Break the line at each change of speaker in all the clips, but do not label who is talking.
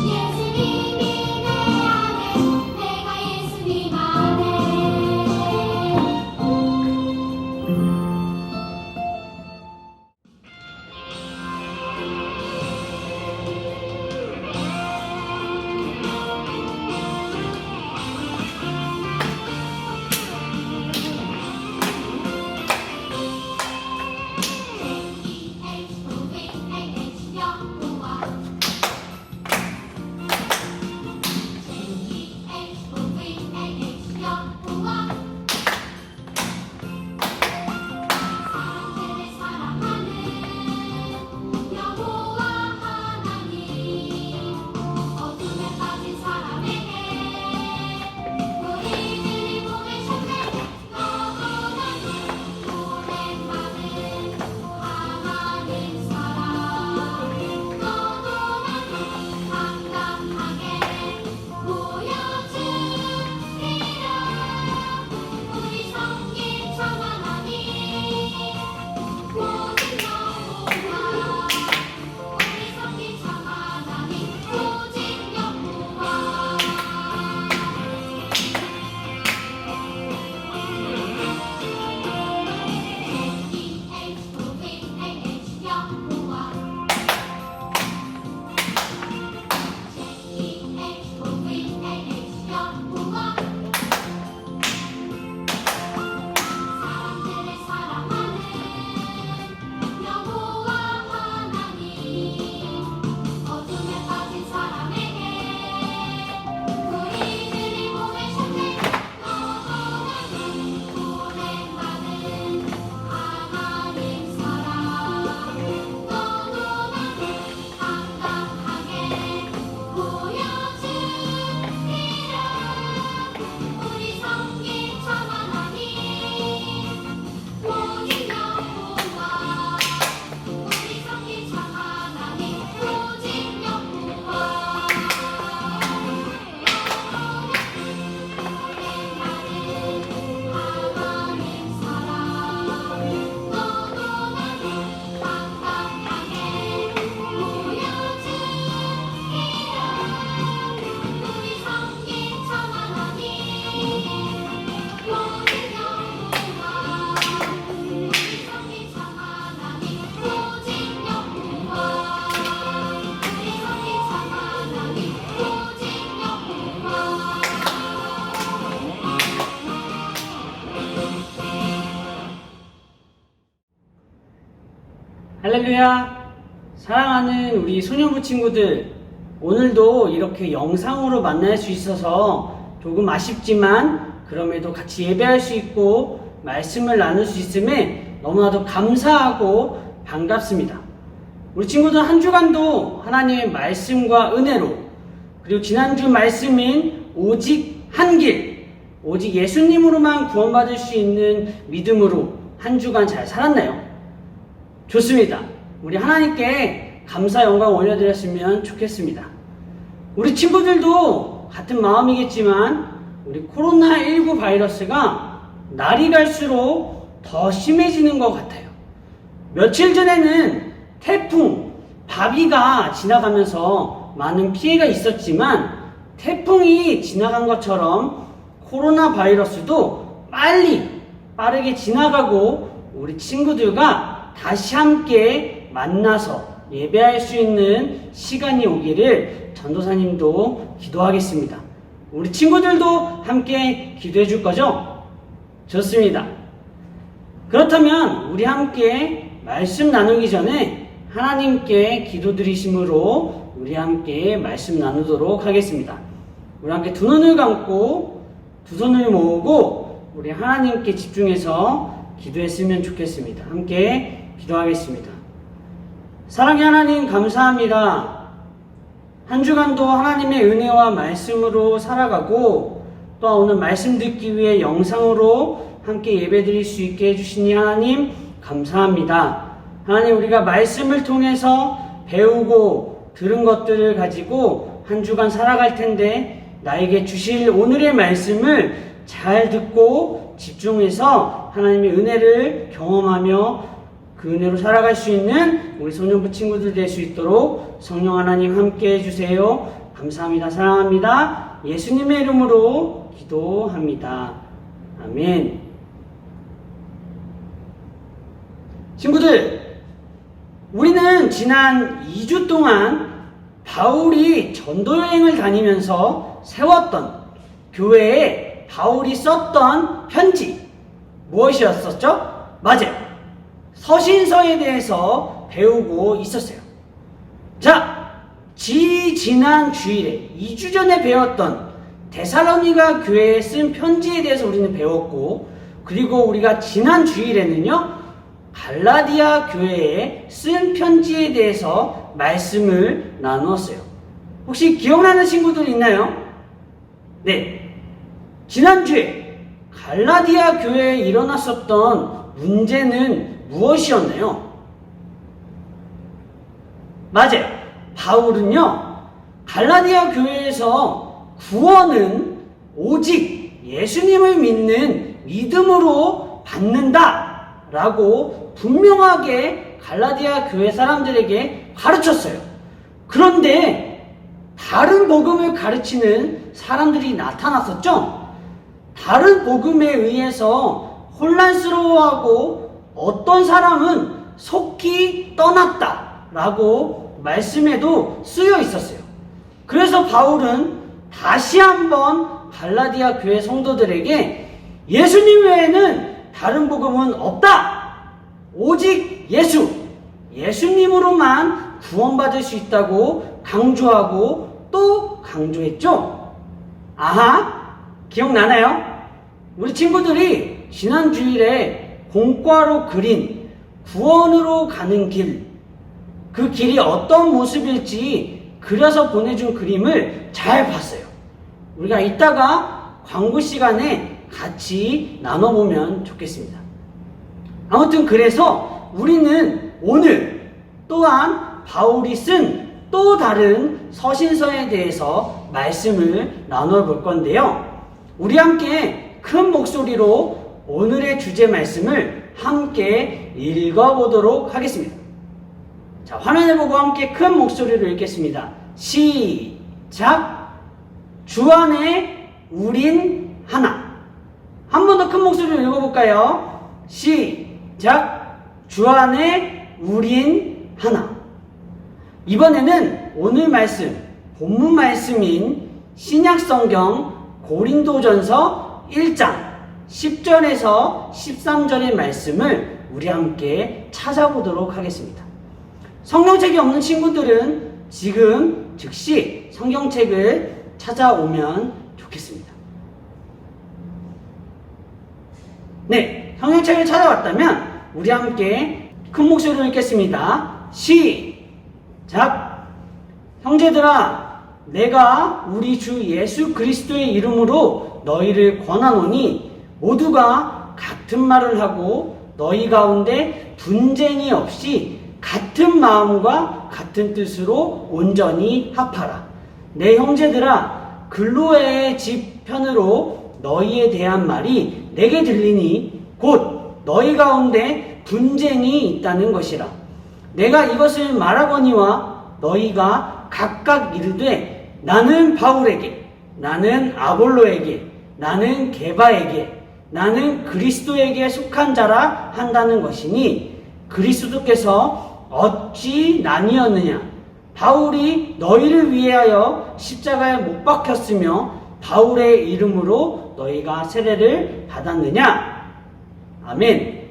예수님이 내 할렐루야! 사랑하는 우리 소년부 친구들, 오늘도 이렇게 영상으로 만날 수 있어서 조금 아쉽지만 그럼에도 같이 예배할 수 있고 말씀을 나눌 수 있음에 너무나도 감사하고 반갑습니다. 우리 친구들 한 주간도 하나님의 말씀과 은혜로, 그리고 지난주 말씀인 오직 한 길, 오직 예수님으로만 구원받을 수 있는 믿음으로 한 주간 잘 살았나요? 좋습니다. 우리 하나님께 감사 영광 올려드렸으면 좋겠습니다. 우리 친구들도 같은 마음이겠지만 우리 코로나19 바이러스가 날이 갈수록 더 심해지는 것 같아요. 며칠 전에는 태풍 바비가 지나가면서 많은 피해가 있었지만 태풍이 지나간 것처럼 코로나 바이러스도 빠르게 지나가고 우리 친구들과 다시 함께 만나서 예배할 수 있는 시간이 오기를 전도사님도 기도하겠습니다. 우리 친구들도 함께 기도해 줄 거죠? 좋습니다. 그렇다면 우리 함께 말씀 나누기 전에 하나님께 기도드리심으로 우리 함께 말씀 나누도록 하겠습니다. 우리 함께 두 눈을 감고 두 손을 모으고 우리 하나님께 집중해서 기도했으면 좋겠습니다. 함께 기도하겠습니다. 사랑의 하나님, 감사합니다. 한 주간도 하나님의 은혜와 말씀으로 살아가고 또 오늘 말씀 듣기 위해 영상으로 함께 예배드릴 수 있게 해주시니 하나님 감사합니다. 하나님, 우리가 말씀을 통해서 배우고 들은 것들을 가지고 한 주간 살아갈 텐데 나에게 주실 오늘의 말씀을 잘 듣고 집중해서 하나님의 은혜를 경험하며 그 은혜로 살아갈 수 있는 우리 소년부 친구들 될 수 있도록 성령 하나님 함께 해주세요. 감사합니다. 사랑합니다. 예수님의 이름으로 기도합니다. 아멘. 친구들, 우리는 지난 2주 동안 바울이 전도여행을 다니면서 세웠던 교회에 바울이 썼던 편지, 무엇이었었죠? 맞아요. 서신서에 대해서 배우고 있었어요. 자, 지난 주일에 2주 전에 배웠던 데살로니가 교회에 쓴 편지에 대해서 우리는 배웠고, 그리고 우리가 지난 주일에는요 갈라디아 교회에 쓴 편지에 대해서 말씀을 나누었어요. 혹시 기억나는 친구들 있나요? 네, 지난주에 갈라디아 교회에 일어났었던 문제는 무엇이었나요? 맞아요. 바울은요, 갈라디아 교회에서 구원은 오직 예수님을 믿는 믿음으로 받는다 라고 분명하게 갈라디아 교회 사람들에게 가르쳤어요. 그런데 다른 복음을 가르치는 사람들이 나타났었죠? 다른 복음에 의해서 혼란스러워하고 어떤 사람은 속히 떠났다 라고 말씀에도 쓰여 있었어요. 그래서 바울은 다시 한번 갈라디아 교회 성도들에게 예수님 외에는 다른 복음은 없다, 오직 예수님으로만 구원받을 수 있다고 강조하고 또 강조했죠. 아하, 기억나나요? 우리 친구들이 지난 주일에 공과로 그린 구원으로 가는 길, 그 길이 어떤 모습일지 그려서 보내준 그림을 잘 봤어요. 우리가 이따가 광고 시간에 같이 나눠보면 좋겠습니다. 아무튼 그래서 우리는 오늘 또한 바울이 쓴 또 다른 서신서에 대해서 말씀을 나눠볼 건데요. 우리 함께 큰 목소리로 오늘의 주제 말씀을 함께 읽어보도록 하겠습니다. 자, 화면을 보고 함께 큰 목소리로 읽겠습니다. 시작! 주 안에 우린 하나. 한 번 더 큰 목소리로 읽어볼까요? 시작! 주 안에 우린 하나. 이번에는 오늘 말씀, 본문 말씀인 신약성경 고린도전서 1장 10절에서 13절의 말씀을 우리 함께 찾아보도록 하겠습니다. 성경책이 없는 친구들은 지금 즉시 성경책을 찾아오면 좋겠습니다. 네, 성경책을 찾아왔다면 우리 함께 큰 목소리로 읽겠습니다. 시작! 형제들아, 내가 우리 주 예수 그리스도의 이름으로 너희를 권하노니 모두가 같은 말을 하고 너희 가운데 분쟁이 없이 같은 마음과 같은 뜻으로 온전히 합하라. 내 형제들아, 글로에의 집 편으로 너희에 대한 말이 내게 들리니 곧 너희 가운데 분쟁이 있다는 것이라. 내가 이것을 말하거니와 너희가 각각 이르되 나는 바울에게, 나는 아볼로에게, 나는 게바에게, 나는 그리스도에게 속한 자라 한다는 것이니 그리스도께서 어찌 나뉘었느냐? 바울이 너희를 위하여 십자가에 못 박혔으며 바울의 이름으로 너희가 세례를 받았느냐? 아멘.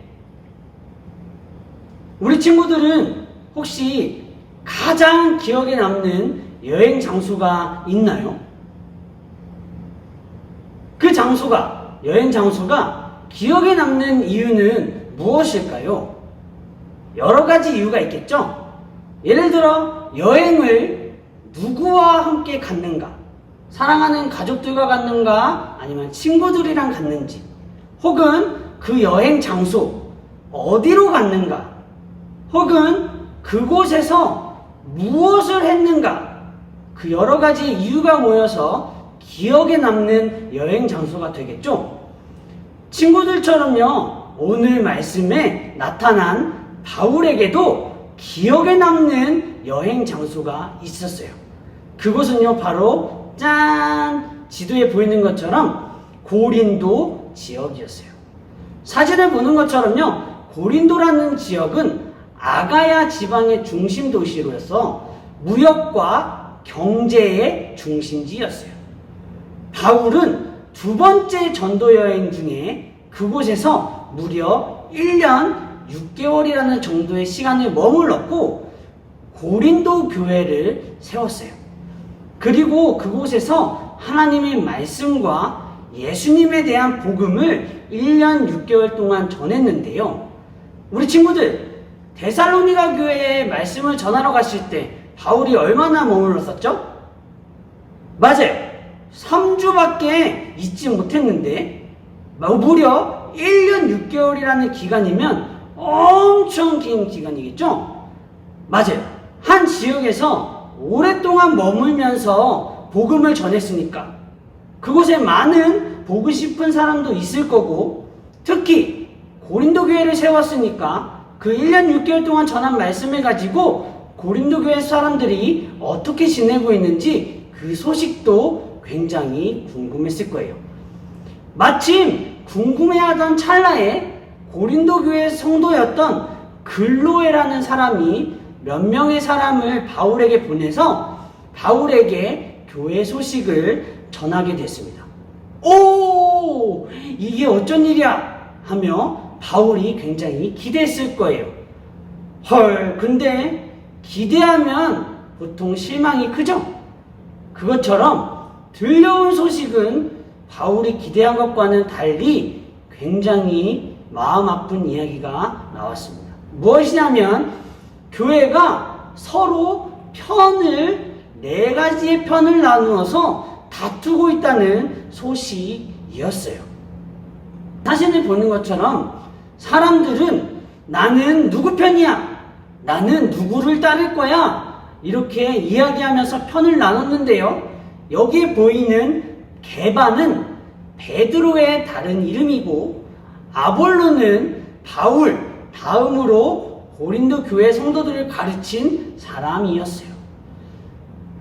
우리 친구들은 혹시 가장 기억에 남는 여행 장소가 있나요? 그 장소가, 여행 장소가 기억에 남는 이유는 무엇일까요? 여러 가지 이유가 있겠죠? 예를 들어 여행을 누구와 함께 갔는가? 사랑하는 가족들과 갔는가? 아니면 친구들이랑 갔는지, 혹은 그 여행 장소 어디로 갔는가? 혹은 그곳에서 무엇을 했는가? 그 여러 가지 이유가 모여서 기억에 남는 여행 장소가 되겠죠? 친구들처럼요, 오늘 말씀에 나타난 바울에게도 기억에 남는 여행 장소가 있었어요. 그곳은요, 바로 짠! 지도에 보이는 것처럼 고린도 지역이었어요. 사진을 보는 것처럼요, 고린도라는 지역은 아가야 지방의 중심 도시로서 무역과 경제의 중심지였어요. 바울은 두 번째 전도 여행 중에 그곳에서 무려 1년 6개월이라는 정도의 시간을 머물렀고 고린도 교회를 세웠어요. 그리고 그곳에서 하나님의 말씀과 예수님에 대한 복음을 1년 6개월 동안 전했는데요. 우리 친구들, 데살로니가 교회에 말씀을 전하러 갔을 때 바울이 얼마나 머물렀었죠? 맞아요. 3주밖에 있지 못했는데 무려 1년 6개월이라는 기간이면 엄청 긴 기간이겠죠? 맞아요. 한 지역에서 오랫동안 머물면서 복음을 전했으니까 그곳에 많은 보고 싶은 사람도 있을 거고, 특히 고린도 교회를 세웠으니까 그 1년 6개월 동안 전한 말씀을 가지고 고린도 교회 사람들이 어떻게 지내고 있는지 그 소식도 굉장히 궁금했을 거예요. 마침 궁금해하던 찰나에 고린도 교회 성도였던 글로에라는 사람이 몇 명의 사람을 바울에게 보내서 바울에게 교회 소식을 전하게 됐습니다. 오! 이게 어쩐 일이야? 하며 바울이 굉장히 기대했을 거예요. 헐, 근데 기대하면 보통 실망이 크죠? 그것처럼 들려온 소식은 바울이 기대한 것과는 달리 굉장히 마음 아픈 이야기가 나왔습니다. 무엇이냐면 교회가 서로 편을, 4가지의 편을 나누어서 다투고 있다는 소식이었어요. 사진을 보는 것처럼 사람들은 나는 누구 편이야? 나는 누구를 따를 거야? 이렇게 이야기하면서 편을 나눴는데요. 여기에 보이는 게바는 베드로의 다른 이름이고 아볼로는 바울 다음으로 고린도 교회 성도들을 가르친 사람이었어요.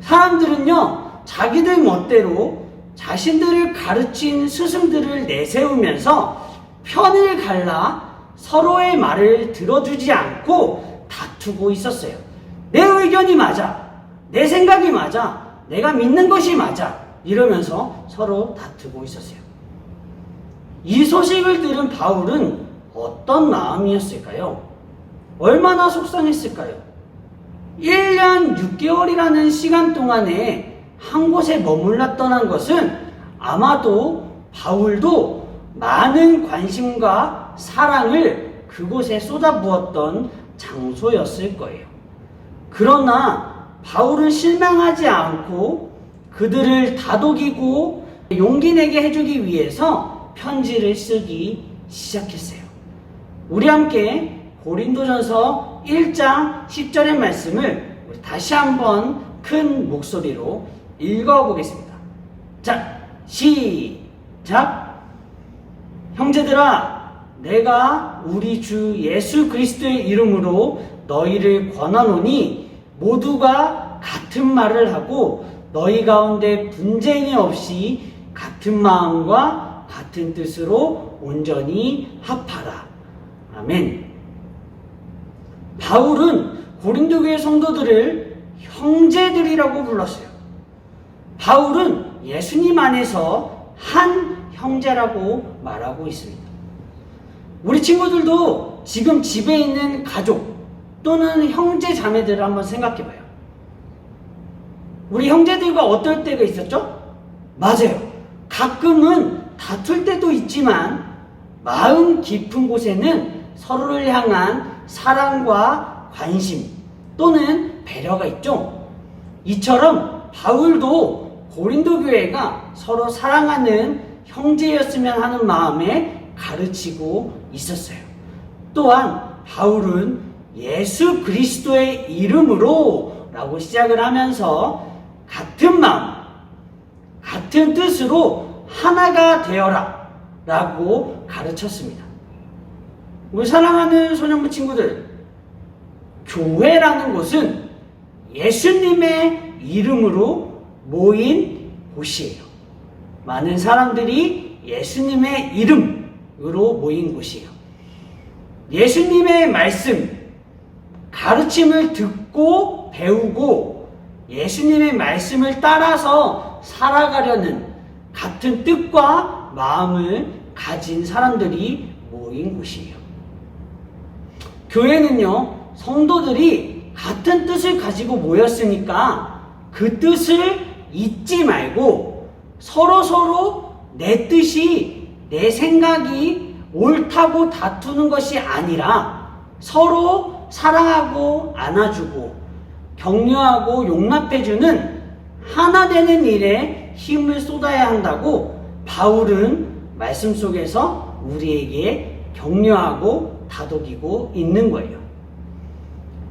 사람들은요, 자기들 멋대로 자신들을 가르친 스승들을 내세우면서 편을 갈라 서로의 말을 들어주지 않고 다투고 있었어요. 내 의견이 맞아, 내 생각이 맞아, 내가 믿는 것이 맞아, 이러면서 서로 다투고 있었어요. 이 소식을 들은 바울은 어떤 마음이었을까요? 얼마나 속상했을까요? 1년 6개월이라는 시간 동안에 한 곳에 머물러 떠난 것은 아마도 바울도 많은 관심과 사랑을 그곳에 쏟아부었던 장소였을 거예요. 그러나 바울은 실망하지 않고 그들을 다독이고 용기 내게 해주기 위해서 편지를 쓰기 시작했어요. 우리 함께 고린도전서 1장 10절의 말씀을 다시 한번 큰 목소리로 읽어보겠습니다. 자, 시작! 형제들아, 내가 우리 주 예수 그리스도의 이름으로 너희를 권하노니 모두가 같은 말을 하고 너희 가운데 분쟁이 없이 같은 마음과 같은 뜻으로 온전히 합하라. 아멘. 바울은 고린도 교회 성도들을 형제들이라고 불렀어요. 바울은 예수님 안에서 한 형제라고 말하고 있습니다. 우리 친구들도 지금 집에 있는 가족 또는 형제 자매들을 한번 생각해봐요. 우리 형제들과 어떨 때가 있었죠? 맞아요. 가끔은 다툴 때도 있지만 마음 깊은 곳에는 서로를 향한 사랑과 관심 또는 배려가 있죠. 이처럼 바울도 고린도 교회가 서로 사랑하는 형제였으면 하는 마음에 가르치고 있었어요. 또한 바울은 예수 그리스도의 이름으로 라고 시작을 하면서 같은 마음, 같은 뜻으로 하나가 되어라 라고 가르쳤습니다. 우리 사랑하는 소년부 친구들, 교회라는 곳은 예수님의 이름으로 모인 곳이에요. 많은 사람들이 예수님의 이름으로 모인 곳이에요. 예수님의 말씀, 가르침을 듣고 배우고 예수님의 말씀을 따라서 살아가려는 같은 뜻과 마음을 가진 사람들이 모인 곳이에요. 교회는요, 성도들이 같은 뜻을 가지고 모였으니까 그 뜻을 잊지 말고 서로 내 뜻이, 내 생각이 옳다고 다투는 것이 아니라 서로 사랑하고 안아주고 격려하고 용납해주는 하나 되는 일에 힘을 쏟아야 한다고 바울은 말씀 속에서 우리에게 격려하고 다독이고 있는 거예요.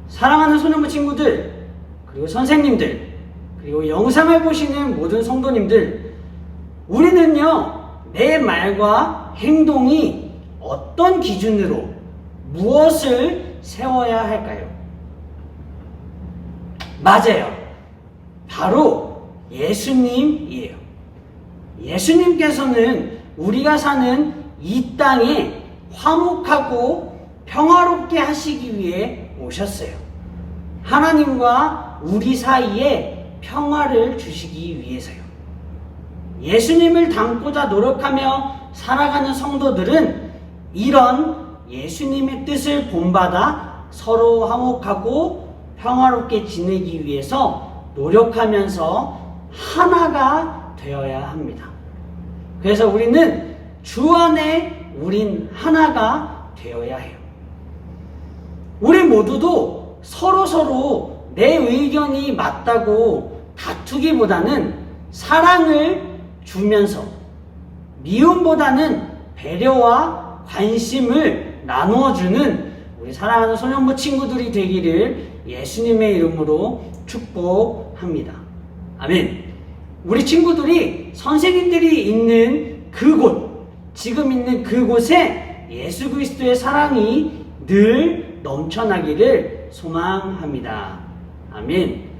사랑하는 소년부 친구들, 그리고 선생님들, 그리고 영상을 보시는 모든 성도님들, 우리는요, 내 말과 행동이 어떤 기준으로 무엇을 세워야 할까요? 맞아요. 바로 예수님이에요. 예수님께서는 우리가 사는 이 땅에 화목하고 평화롭게 하시기 위해 오셨어요. 하나님과 우리 사이에 평화를 주시기 위해서요. 예수님을 닮고자 노력하며 살아가는 성도들은 이런 예수님의 뜻을 본받아 서로 화목하고 평화롭게 지내기 위해서 노력하면서 하나가 되어야 합니다. 그래서 우리는 주 안에 우린 하나가 되어야 해요. 우리 모두도 서로 내 의견이 맞다고 다투기보다는 사랑을 주면서 미움보다는 배려와 관심을 나누어주는 우리 사랑하는 소년부 친구들이 되기를 예수님의 이름으로 축복합니다. 아멘. 우리 친구들이 선생님들이 있는 그곳, 지금 있는 그곳에 예수 그리스도의 사랑이 늘 넘쳐나기를 소망합니다. 아멘.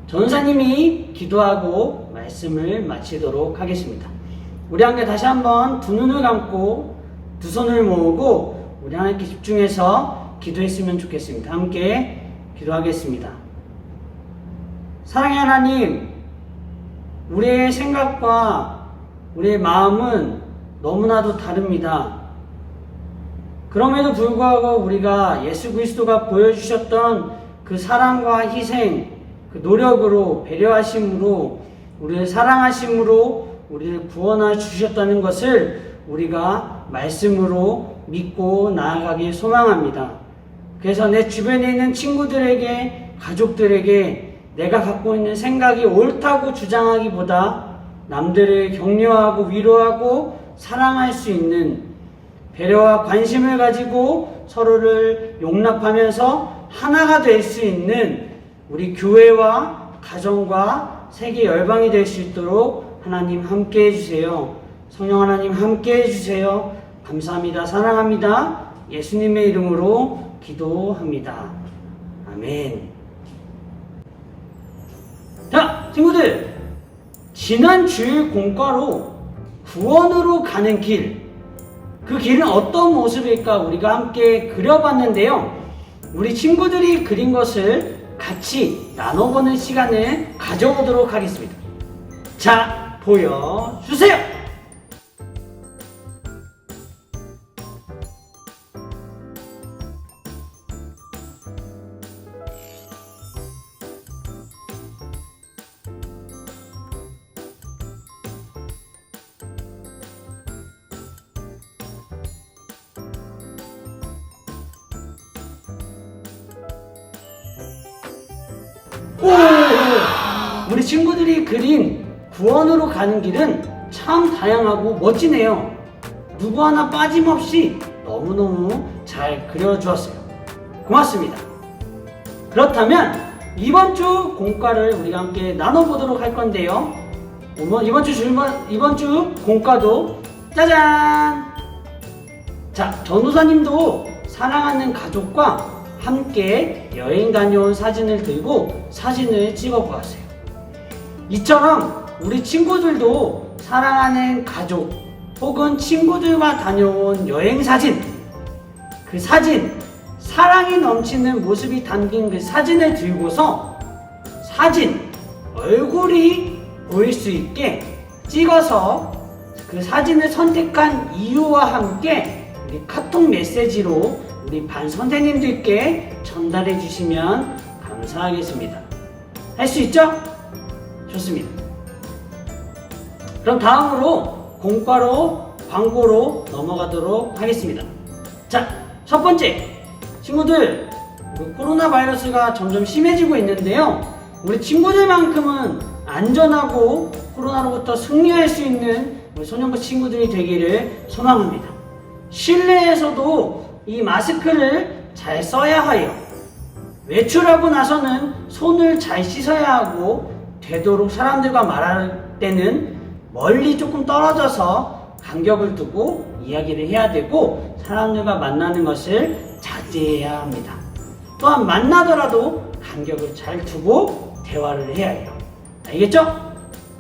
전사님이 기도하고 말씀을 마치도록 하겠습니다. 우리 함께 다시 한번 두 눈을 감고 두 손을 모으고 우리 하나님께 집중해서 기도했으면 좋겠습니다. 함께 기도하겠습니다. 사랑의 하나님, 우리의 생각과 우리의 마음은 너무나도 다릅니다. 그럼에도 불구하고 우리가 예수 그리스도가 보여주셨던 그 사랑과 희생, 그 노력으로, 배려하심으로, 우리를 사랑하심으로 우리를 구원하 주셨다는 것을 우리가 말씀으로 믿고 나아가길 소망합니다. 그래서 내 주변에 있는 친구들에게, 가족들에게 내가 갖고 있는 생각이 옳다고 주장하기보다 남들을 격려하고 위로하고 사랑할 수 있는, 배려와 관심을 가지고 서로를 용납하면서 하나가 될 수 있는 우리 교회와 가정과 세계 열방이 될 수 있도록 하나님 함께 해주세요. 성령 하나님 함께 해주세요. 감사합니다. 사랑합니다. 예수님의 이름으로 기도합니다. 아멘. 자, 친구들, 지난 주일 공과로 구원으로 가는 길, 그 길은 어떤 모습일까 우리가 함께 그려봤는데요. 우리 친구들이 그린 것을 같이 나눠보는 시간을 가져보도록 하겠습니다. 자, 보여주세요. 우리 친구들이 그린 구원으로 가는 길은 참 다양하고 멋지네요. 누구 하나 빠짐없이 너무너무 잘 그려주었어요. 고맙습니다. 그렇다면 이번 주 공과를 우리가 함께 나눠보도록 할 건데요. 이번 주 공과도 짜잔! 자, 전도사님도 사랑하는 가족과 함께 여행 다녀온 사진을 들고 사진을 찍어 보았어요. 이처럼 우리 친구들도 사랑하는 가족 혹은 친구들과 다녀온 여행 사진, 그 사진, 사랑이 넘치는 모습이 담긴 그 사진을 들고서 사진, 얼굴이 보일 수 있게 찍어서 그 사진을 선택한 이유와 함께 우리 카톡 메시지로 우리 반 선생님들께 전달해 주시면 감사하겠습니다. 할 수 있죠? 좋습니다. 그럼 다음으로 공과로 광고로 넘어가도록 하겠습니다. 자, 첫 번째, 친구들, 코로나 바이러스가 점점 심해지고 있는데요. 우리 친구들만큼은 안전하고 코로나로부터 승리할 수 있는 우리 소년부 친구들이 되기를 소망합니다. 실내에서도 이 마스크를 잘 써야 하여 외출하고 나서는 손을 잘 씻어야 하고 되도록 사람들과 말할 때는 멀리 조금 떨어져서 간격을 두고 이야기를 해야 되고 사람들과 만나는 것을 자제해야 합니다. 또한 만나더라도 간격을 잘 두고 대화를 해야 해요. 알겠죠?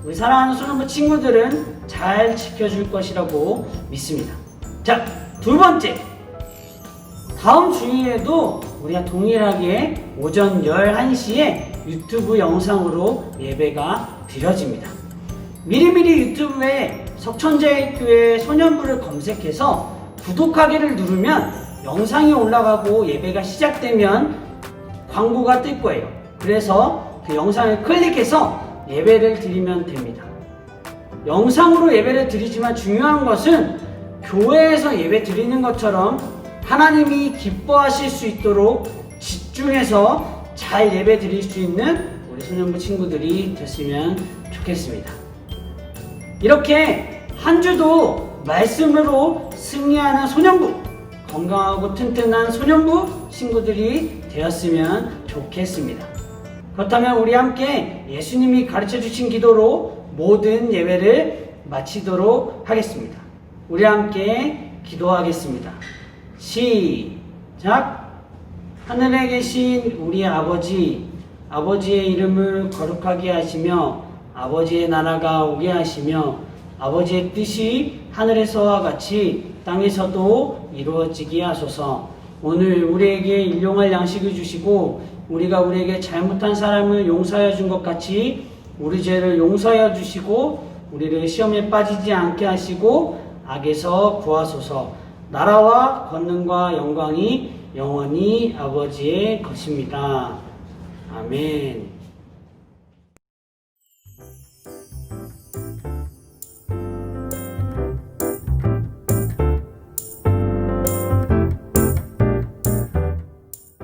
우리 사랑하는 소년부 친구들은 잘 지켜줄 것이라고 믿습니다. 자, 두 번째, 다음 주일에도 우리가 동일하게 오전 11시에 유튜브 영상으로 예배가 드려집니다. 미리미리 유튜브에 석천자일교회 소년부를 검색해서 구독하기를 누르면 영상이 올라가고 예배가 시작되면 광고가 뜰 거예요. 그래서 그 영상을 클릭해서 예배를 드리면 됩니다. 영상으로 예배를 드리지만 중요한 것은 교회에서 예배 드리는 것처럼 하나님이 기뻐하실 수 있도록 집중해서 잘 예배 드릴 수 있는 우리 소년부 친구들이 됐으면 좋겠습니다. 이렇게 한 주도 말씀으로 승리하는 소년부, 건강하고 튼튼한 소년부 친구들이 되었으면 좋겠습니다. 그렇다면 우리 함께 예수님이 가르쳐 주신 기도로 모든 예배를 마치도록 하겠습니다. 우리 함께 기도하겠습니다. 시작! 하늘에 계신 우리 아버지, 아버지의 이름을 거룩하게 하시며 아버지의 나라가 오게 하시며 아버지의 뜻이 하늘에서와 같이 땅에서도 이루어지게 하소서. 오늘 우리에게 일용할 양식을 주시고 우리가 우리에게 잘못한 사람을 용서하여 준 것 같이 우리 죄를 용서하여 주시고 우리를 시험에 빠지지 않게 하시고 악에서 구하소서. 나라와 권능과 영광이 영원히 아버지의 것입니다. 아멘.